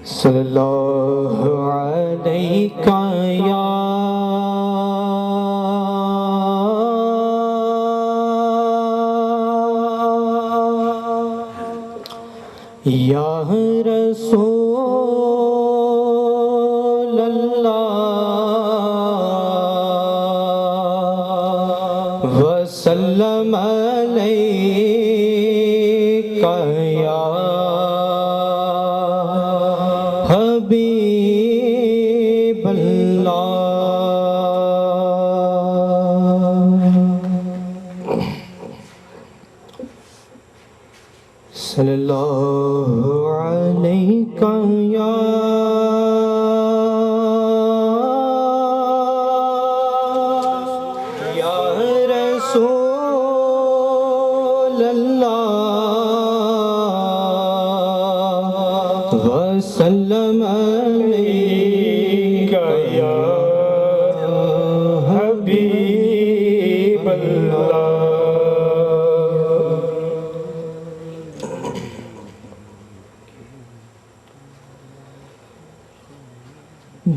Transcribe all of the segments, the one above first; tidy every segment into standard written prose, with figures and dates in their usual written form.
सल्लल्लाहु अलैका या रसूल अल्लाह वसल्लम अलैका या हबीब अल्लाह सल्लल्लाहु अलैका या रसूल अल्लाह वसल्लम अलैका या हबीब अल्लाह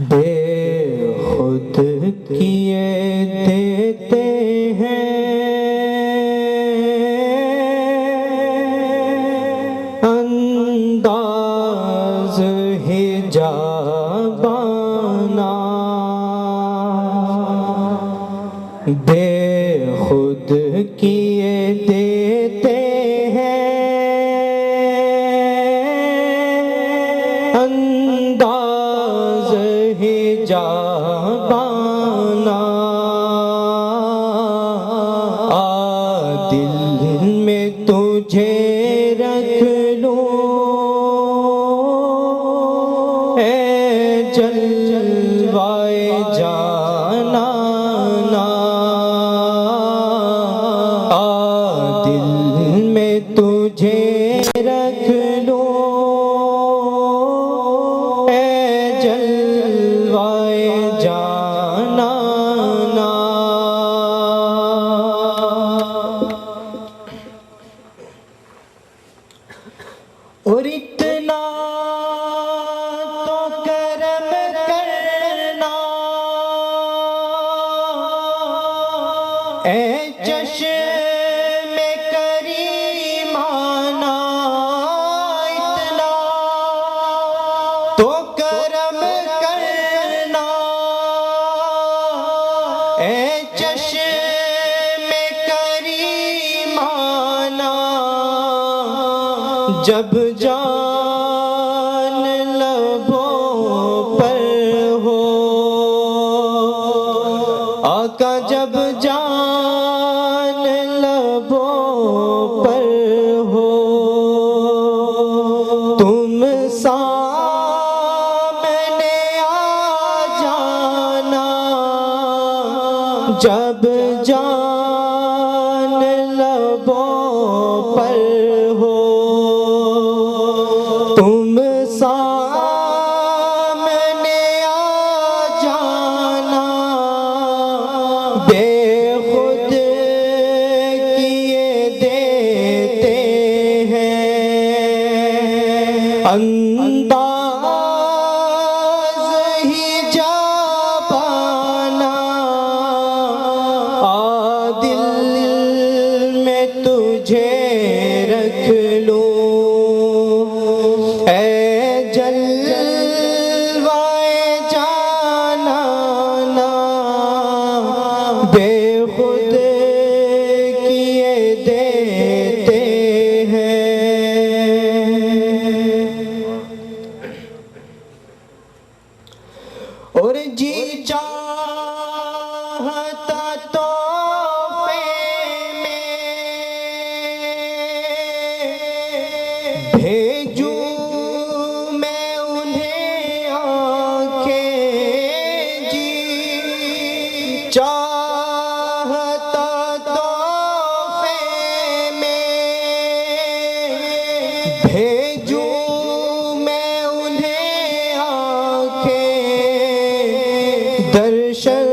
बेखुद किए देते हैं अंदाज हिजाबाना बेखुद किए देते हैं अंदाज हिजाबाना आ दिल में तुझे रख लूं ए जलवाए जाना आ दिल में तुझे रख लूं ए जलवाए जाना और इतना तो करम करना ए चश्मे करीमाना इतना तो करम करना ए चश्मे करीमाना जब जान लबों पर हो आका जब जान लबों पर हो तुम सामने आ जाना जब जान लबों पर हो तुम सामने आ जाना बेखुद किए देते हैं अंदाज हिजाबाना आ दिल में तुझे रख लूं ए जलवाए जाना बेखुद किए देते हैं और जी चाहता तोहफे में भेजूं मैं उन्हें आंखें जी चाहता तोहफे में भेजूं मैं उन्हें आंखें दर्शन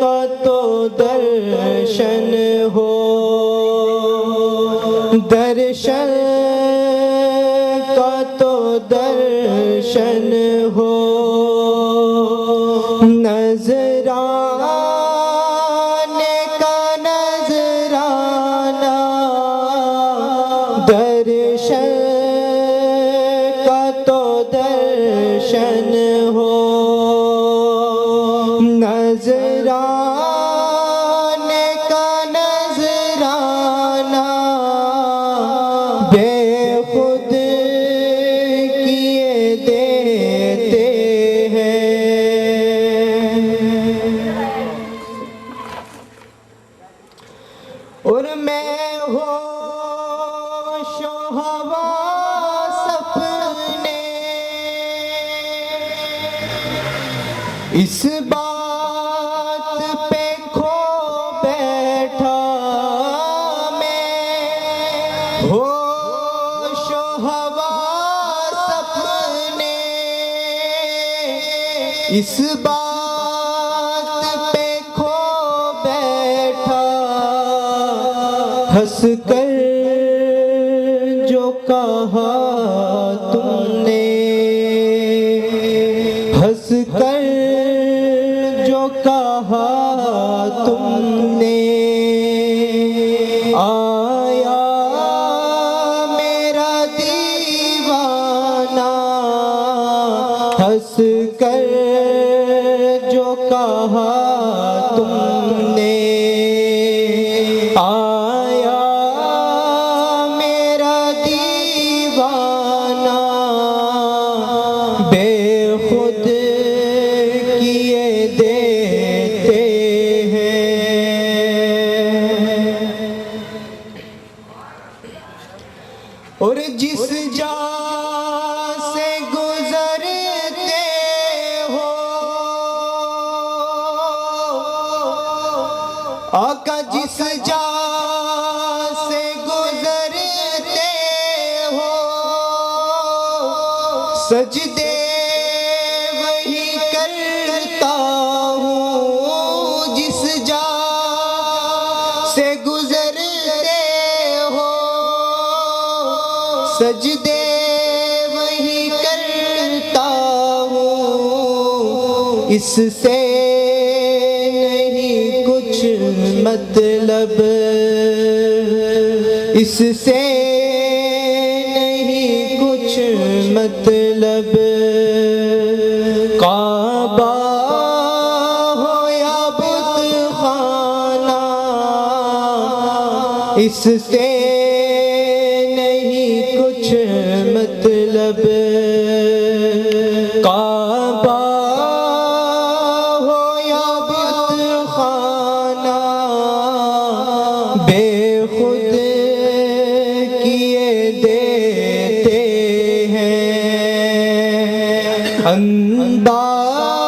का तो दर्शन हो दर्शन का तो दर्शन दर्शन हो नजराने का नजराना दर्शन का तो दर्शन हो नजराने का नजराना बेखुद किए देते हैं और मैं होश हवास अपने इस बात पे खो बैठा मैं होश हवास अपने इस बात पे खो बैठा हंस कर जो कहा तुमने हंस कर जो कहा तुमने आया मेरा दीवाना हंस कर जो कहा तुमने आया मेरा दीवाना बेखुद किए देते हैं और जिस जा से गुजरते हो आका जिस जा से गुजरते हो सजदे वही करता हूँ जिस जा से गुजरते हो सजदे वही करता हूँ इससे नहीं कुछ मतलब इससे नहीं कुछ मतलब काबा हो या बुतखाना इससे नहीं कुछ मतलब काबा हो या बुतखाना बेखुद किए देते हैं अंदाज